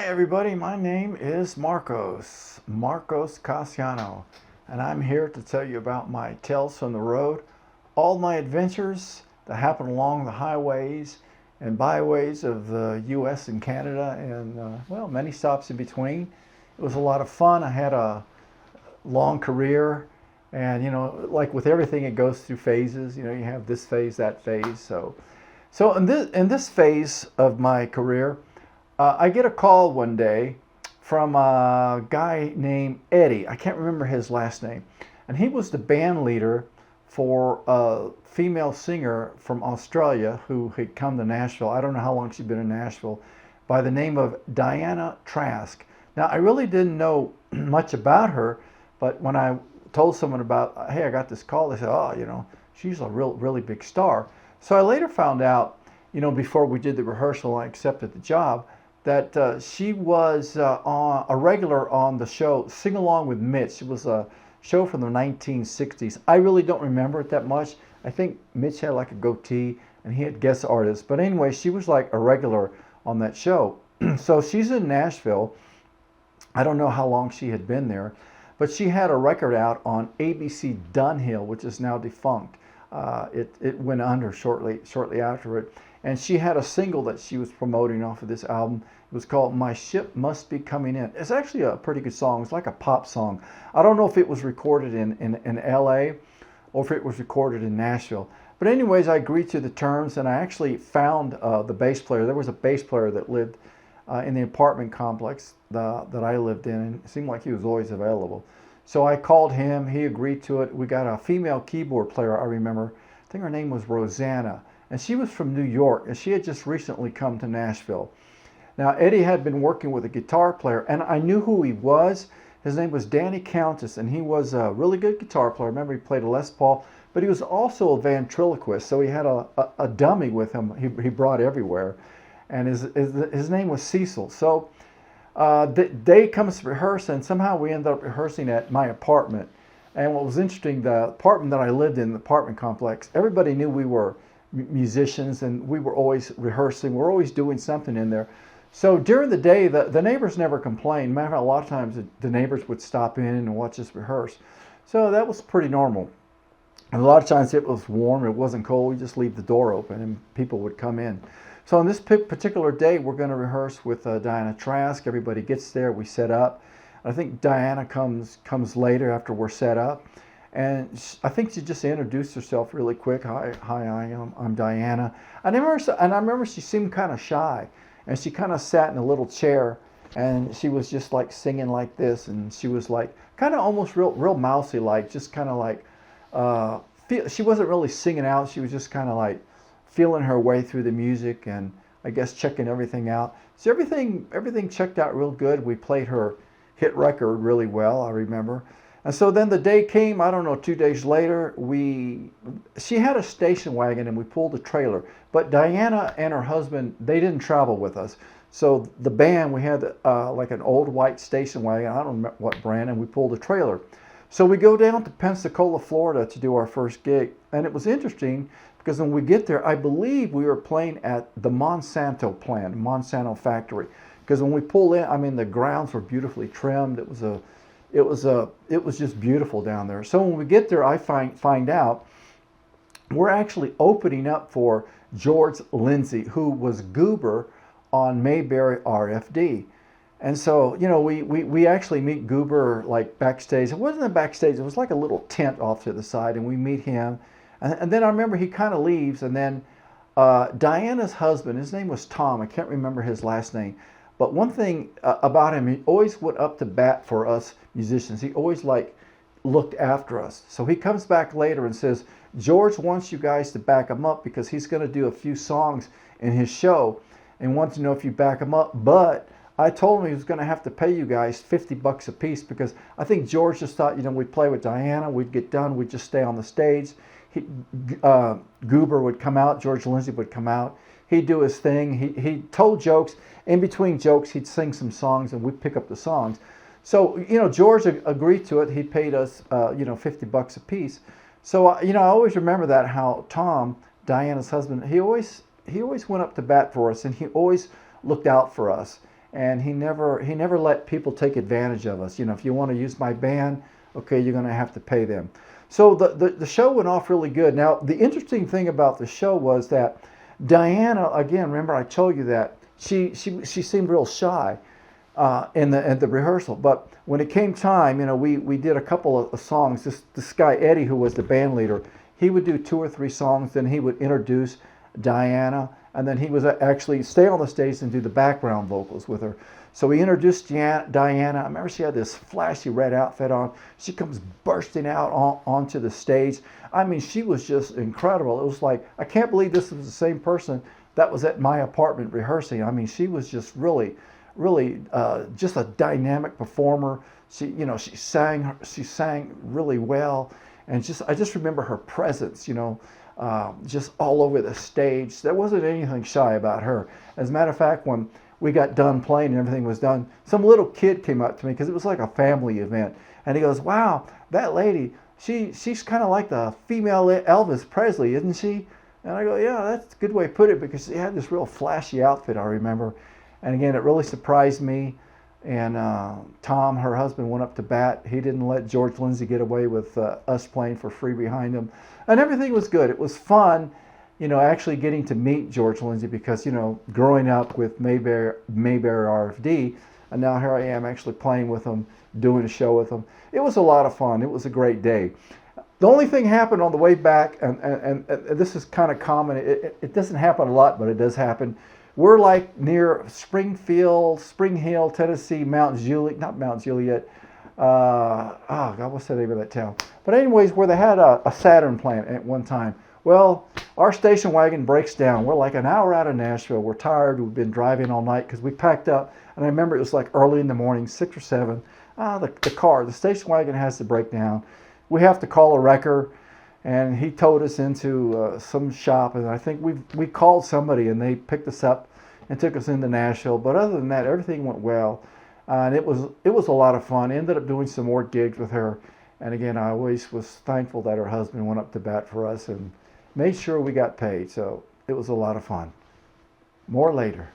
Hi everybody, my name is Marcos Casiano, and I'm here to tell you about my tales from the road, all my adventures that happen along the highways and byways of the US and Canada and well, many stops in between. It was a lot of fun. I had a long career, and like with everything, it goes through phases. You have this phase, that phase. So in this phase of my career, I get a call one day from a guy named Eddie. I can't remember his last name. And he was the band leader for a female singer from Australia who had come to Nashville. I don't know how long she'd been in Nashville, by the name of Dianna Trask. Now, I really didn't know much about her, but when I told someone about, hey, I got this call, they said, oh, she's a really big star. So I later found out, before we did the rehearsal and I accepted the job, that she was a regular on the show Sing Along with Mitch. It was a show from the 1960s. I really don't remember it that much. I think Mitch had like a goatee and he had guest artists. But anyway, she was like a regular on that show. So she's in Nashville. I don't know how long she had been there, but she had a record out on ABC Dunhill, which is now defunct. It went under shortly after it. And she had a single that she was promoting off of this album. It was called My Ship Must Be Coming In. It's actually a pretty good song. It's like a pop song. I don't know if it was recorded in LA or if it was recorded in Nashville. But anyways, I agreed to the terms, and I actually found the bass player. There was a bass player that lived in the apartment complex that I lived in, and it seemed like he was always available. So I called him. He agreed to it. We got a female keyboard player, I remember. I think her name was Rosanna. And she was from New York, and she had just recently come to Nashville. Now, Eddie had been working with a guitar player, and I knew who he was. His name was Danny Countess, and he was a really good guitar player. Remember, he played a Les Paul, but he was also a ventriloquist, so he had a dummy with him he brought everywhere, and his name was Cecil. So the day comes to rehearse, and somehow we ended up rehearsing at my apartment. And what was interesting, the apartment that I lived in, the apartment complex, everybody knew we were musicians, and we were always rehearsing. We're always doing something in there. So during the day, the neighbors never complained. Matter of fact, a lot of times the neighbors would stop in and watch us rehearse. So that was pretty normal. And a lot of times it was warm, it wasn't cold. We just leave the door open and people would come in. So on this particular day, we're going to rehearse with Dianna Trask. Everybody gets there, we set up. I think Dianna comes later after we're set up. And I think she just introduced herself really quick. Hi, I'm Dianna. I remember she seemed kind of shy, and she kind of sat in a little chair, and she was just like singing like this, and she was like kind of almost real mousy like, just kind of like she wasn't really singing out. She was just kind of like feeling her way through the music, and I guess checking everything out. So everything checked out real good. We played her hit record really well, I remember. And so then the day came, I don't know, 2 days later, she had a station wagon and we pulled a trailer. But Dianna and her husband, they didn't travel with us. So the band, we had like an old white station wagon, I don't remember what brand, and we pulled a trailer. So we go down to Pensacola, Florida to do our first gig. And it was interesting because when we get there, I believe we were playing at the Monsanto plant, Monsanto factory. Because when we pulled in, I mean, the grounds were beautifully trimmed. It was just beautiful down there. So when we get there, I find out we're actually opening up for George Lindsay, who was Goober on Mayberry RFD. And so, we actually meet Goober like backstage. It wasn't a backstage, it was like a little tent off to the side, and we meet him. And then I remember he kind of leaves, and then Diana's husband, his name was Tom, I can't remember his last name. But one thing about him, he always went up to bat for us musicians. He always looked after us. So he comes back later and says, George wants you guys to back him up because he's going to do a few songs in his show and wants to know if you back him up. But I told him he was going to have to pay you guys $50 a piece because I think George just thought, we'd play with Dianna, we'd get done, we'd just stay on the stage. Goober would come out, George Lindsay would come out. He'd do his thing. He told jokes. In between jokes, he'd sing some songs, and we'd pick up the songs. So, George agreed to it. He paid us, $50 a piece. So, I always remember that, how Tom, Diana's husband, he always went up to bat for us, and he always looked out for us. and he never let people take advantage of us. You know, if you want to use my band, okay, you're going to have to pay them. So the show went off really good. Now, the interesting thing about the show was that Dianna, again, remember I told you that she seemed real shy in the rehearsal, but when it came time, you know, we did a couple of songs. This guy Eddie, who was the band leader, he would do 2 or 3 songs, then he would introduce Dianna, and then he was actually stay on the stage and do the background vocals with her. So we introduced Dianna. I remember she had this flashy red outfit on. She comes bursting out onto the stage. I mean, she was just incredible. It was like, I can't believe this was the same person that was at my apartment rehearsing. I mean, she was just really just a dynamic performer. She sang really well, and I just remember her presence, just all over the stage. There wasn't anything shy about her. As a matter of fact, when we got done playing and everything was done, some little kid came up to me because it was like a family event, and he goes, "Wow, that lady, she's kind of like the female Elvis Presley, isn't she?" And I go, "Yeah, that's a good way to put it," because she had this real flashy outfit, I remember. And again, it really surprised me. And Tom, her husband, went up to bat. He didn't let George Lindsay get away with us playing for free behind him. And everything was good. It was fun, actually getting to meet George Lindsay because, growing up with Mayberry RFD, and now here I am actually playing with him, doing a show with him. It was a lot of fun. It was a great day. The only thing happened on the way back, and this is kind of common. It doesn't happen a lot, but it does happen. We're like near Spring Hill, Tennessee, Mount Juliet, not Mount Juliet. Oh God, what's the name of that town? But anyways, where they had a Saturn plant at one time. Well, our station wagon breaks down. We're like an hour out of Nashville. We're tired. We've been driving all night because we packed up. And I remember it was like early in the morning, 6 or 7. The station wagon has to break down. We have to call a wrecker. And he towed us into some shop, and I think we called somebody, and they picked us up and took us into Nashville. But other than that, everything went well, and it was a lot of fun. Ended up doing some more gigs with her, and again, I always was thankful that her husband went up to bat for us and made sure we got paid. So it was a lot of fun. More later.